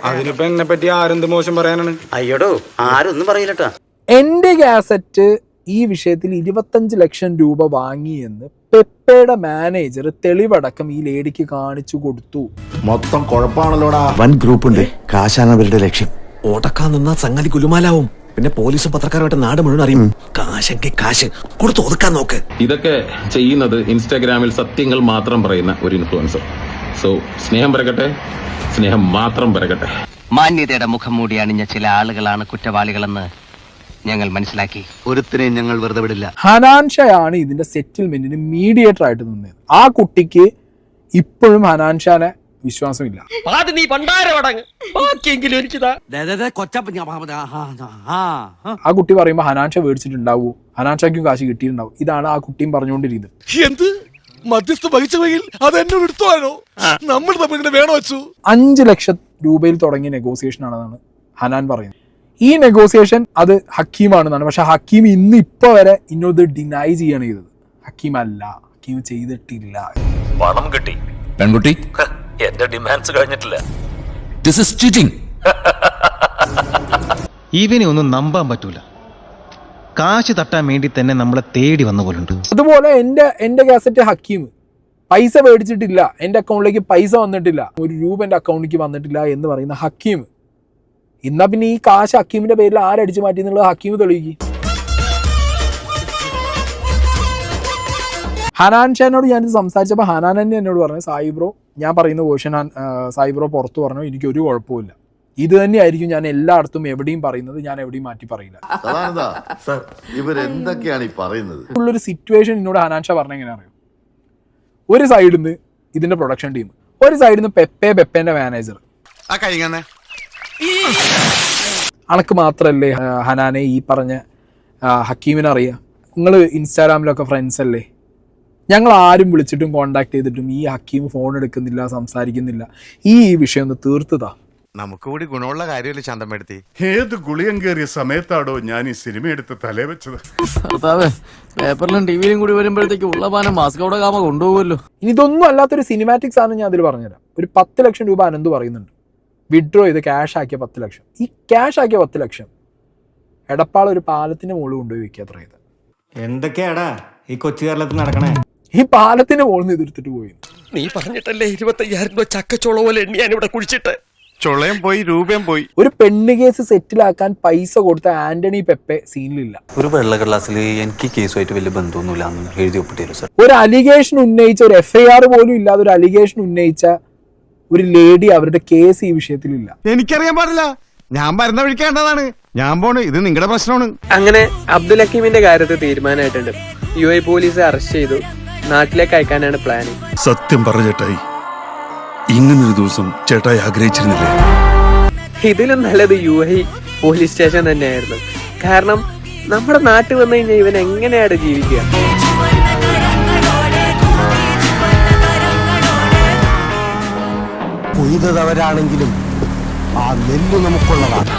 അതിനിപ്പോ എന്നെ പറ്റി ആരെന്ത് മോശം പറയാനാണ്? അയ്യോടോ, ആരൊന്നും പറയില്ലട്ടാ. എന്റെ കാസറ്റ് ഈ വിഷയത്തിൽ 25 ലക്ഷം രൂപ വാങ്ങിയെന്ന് പെപ്പയുടെ മാനേജർ തെളിവടക്കം ഈ ലേഡിക്ക് കാണിച്ചു കൊടുത്തു. മൊത്തം കുഴപ്പമാണല്ലോടാ. വൻ ഗ്രൂപ്പ് ഉണ്ട്, കാശാണ് അവരുടെ ലക്ഷ്യം. ഓടക്കാൻ നിന്നാ സംഗതി കുലുമാലാവും. പിന്നെ പോലീസും പത്രക്കാരുമായിട്ട് നാട് മുഴുവൻ അറിയും. കാശെങ്കിൽ കാശ് കൊടുത്ത് ഒതുക്കാൻ നോക്ക്. ഇതൊക്കെ ചെയ്യുന്നത് ഇൻസ്റ്റാഗ്രാമിൽ സത്യങ്ങൾ മാത്രം പറയുന്ന ഒരു ഇൻഫ്ലുവൻസർ. സോ സ്നേഹം പരക്കട്ടെ, സ്നേഹം മാത്രം പരക്കട്ടെ. മാന്യതയുടെ മുഖം മൂടി അണിഞ്ഞ ചില ആളുകളാണ് കുറ്റവാളികളെന്ന് ഞങ്ങൾ മനസ്സിലാക്കി. ഒരുത്തിനെയും ഞങ്ങൾ വെറുതെ വിടില്ല. ഹനാൻഷയാണ് ഇതിന്റെ സെറ്റിൽമെന്റിന് മീഡിയേറ്റർ ആയിട്ട് നിന്നത്. ആ കുട്ടിക്ക് ഇപ്പോഴും ഹനാൻഷാനെ വിശ്വാസമില്ല. ആ കുട്ടി പറയുമ്പോ ഹനാൻഷ മേടിച്ചിട്ടുണ്ടാവൂ, ഹനാൻഷയ്ക്കും കാശ് കിട്ടിയിട്ടുണ്ടാവും. ഇതാണ് ആ കുട്ടിയും പറഞ്ഞുകൊണ്ടിരിക്കുന്നത്. എന്ത് മധ്യസ്ഥ വഹിച്ചെങ്കിൽ അത് എന്നോട് എടുത്തോളോ, നമ്മൾ തമ്മിൽ വേണോ വെച്ചു. 5 ലക്ഷം രൂപയിൽ തുടങ്ങിയ നെഗോസിയേഷൻ ആണെന്നാണ് ഹനാൻ പറയുന്നത്. ഈ നെഗോസിയേഷൻ അത് ഹക്കീമാണെന്നാണ്. പക്ഷെ ഹക്കീം ഇപ്പൊ വരെ ഇന്നോട് ഡിനൈ ചെയ്യാണ് ചെയ്തത്. ഹക്കീം അല്ല, ഹക്കീം ചെയ്തിട്ടില്ല. പണം കിട്ടി പെൺകുട്ടി, എന്റെ ഡിമാൻഡ്സ് കഴിഞ്ഞിട്ടില്ല. This is cheating. ഇവനെ ഒന്നും നമ്പാൻ പറ്റൂല. കാശ് തട്ടാൻ വേണ്ടി തന്നെ നമ്മളെ തേടി വന്ന പോലുണ്ട്. അതുപോലെ എന്റെ കാസറ്റ് ഹക്കീം പൈസ മേടിച്ചിട്ടില്ല, എന്റെ അക്കൗണ്ടിലേക്ക് പൈസ വന്നിട്ടില്ല, 1 രൂപ എന്റെ അക്കൗണ്ടിലേക്ക് വന്നിട്ടില്ല എന്ന് പറയുന്ന ഹക്കീം. എന്നാ പിന്നെ ഈ കാശ് ഹക്കീമിന്റെ പേരിൽ ആരടിച്ചു മാറ്റി എന്നുള്ളത് ഹക്കീം തെളിയിക്കും. ഹനാൻ ഷാനോട് ഞാനിത് സംസാരിച്ചപ്പോൾ ഹനാൻ തന്നെ എന്നോട് പറഞ്ഞു, സായി ബ്രോ ഞാൻ പറയുന്ന വേർഷൻ സായി ബ്രോ പുറത്ത് പറഞ്ഞു, എനിക്കൊരു കുഴപ്പമില്ല, ഇത് തന്നെയായിരിക്കും ഞാൻ എല്ലായിടത്തും എവിടെയും പറയുന്നത്, ഞാൻ എവിടെയും മാറ്റി പറയില്ല. ഇവരെന്തൊക്കെയാണ് ഈ പറയുന്നത്? ഉള്ളൊരു സിറ്റുവേഷൻ എന്നോട് ഹനാൻ ഷാ പറഞ്ഞ എങ്ങനെ അറിയാം? ഒരു സൈഡിൽ നിന്ന് ഇതിന്റെ പ്രൊഡക്ഷൻ ടീം, ഒരു സൈഡിൽ നിന്ന് പെപ്പേന്റെ മാനേജർ. അണക്ക് മാത്രല്ലേ ഹനാനെ ഈ പറഞ്ഞ ഹക്കീമിനെ അറിയാം? നിങ്ങൾ ഇൻസ്റ്റാഗ്രാമിലൊക്കെ ഫ്രണ്ട്സ് അല്ലേ? ഞങ്ങൾ ആരും വിളിച്ചിട്ടും കോണ്ടാക്ട് ചെയ്തിട്ടും ഈ ഹക്കീം ഫോൺ എടുക്കുന്നില്ല, സംസാരിക്കുന്നില്ല. ഈ വിഷയം ഒന്ന് തീർത്തതാ. നമുക്ക് കൂടി ഗുണമുള്ള കാര്യമല്ലേ ശാന്തമെടുത്തി. ഏത് ഗുളിയം കയറിയ സമയത്താടോ ഞാൻ ഈ സിനിമ എടുത്ത് തലേ വെച്ചത്. പേപ്പറിലും ടിവിയിലും കൂടി വരുമ്പോഴത്തേക്ക് ഉള്ള പാനം മാസ്കോടെ കാമ കൊണ്ടുപോകുമല്ലോ. ഇനി ഇതൊന്നും അല്ലാത്തൊരു സിനിമാറ്റിക്സ് ആണ് ഞാൻ അതിൽ പറഞ്ഞുതരാം. ഒരു 10 ലക്ഷം രൂപ അനന്ത് പറയുന്നുണ്ട്, വിഡ്രോ ചെയ്ത് ക്യാഷ് ആക്കിയ 10 ലക്ഷം. ഈ ക്യാഷ് ആക്കിയ 10 ലക്ഷം എടപ്പാൾ ഒരു പാലത്തിന്റെ മുകളിൽ കൊണ്ടുപോയി വെക്കുക. അത്ര ഇത് എന്തൊക്കെയാടാ ഈ കൊച്ചു കേരളത്തിൽ നടക്കണേ? ഈ പാലത്തിന്റെ മുകളിൽ നിന്ന് എതിർത്തിട്ട് പോയി. നീ പറഞ്ഞിട്ടല്ലേ 25,000 രൂപ ചക്കച്ചോള പോലെ എണ്ണി ഞാനിവിടെ കുഴിച്ചിട്ട്. ചൊളയും പോയി രൂപയും പോയി. ഒരു പെണ്ണ് കേസ് സെറ്റിലാക്കാൻ പൈസ കൊടുത്ത ആന്റണി പെപ്പെ സീനിലില്ല. ഒരു വെള്ള ക്ലാസ്സിൽ എനിക്ക് കേസുമായിട്ട് വലിയ ബന്ധമൊന്നുമില്ല എഴുതി ഒപ്പിട്ടില്ല സാർ. ഒരു അലിഗേഷൻ ഉന്നയിച്ച, ഒരു FIR പോലും ഇല്ലാതെ ഒരു അലിഗേഷൻ ഉന്നയിച്ച ഒരു ലേഡി അവരുടെ കേസ് ഈ വിഷയത്തിലില്ല. എനിക്കറിയാൻ പാടില്ല, ഞാൻ വരുന്ന വിളിക്കേണ്ടതാണ്, ഞാൻ പോണ്, ഇത് നിങ്ങളുടെ പ്രശ്നമാണ്. അങ്ങനെ അബ്ദുൽ ഹക്കീമിന്റെ കാര്യത്തിൽ തീരുമാനമായിട്ടുണ്ട്. UAE പോലീസ് അറസ്റ്റ് ചെയ്തു, നാട്ടിലേക്ക് അയക്കാനാണ് പ്ലാനിങ്. സത്യം പറഞ്ഞ ചേട്ടായി, ഇങ്ങനൊരു ദിവസം ചേട്ടായി ആഗ്രഹിച്ചിരുന്നില്ലേ? ഇതിലും നല്ലത് UAE പോലീസ് സ്റ്റേഷൻ തന്നെയായിരുന്നു. കാരണം നമ്മുടെ നാട്ടിൽ വന്നു കഴിഞ്ഞാൽ ഇവൻ എങ്ങനെയാണ് ജീവിക്കുക? കൊയ്തവരാണെങ്കിലും ആ നെല്ല് നമുക്കുള്ളതാണ്.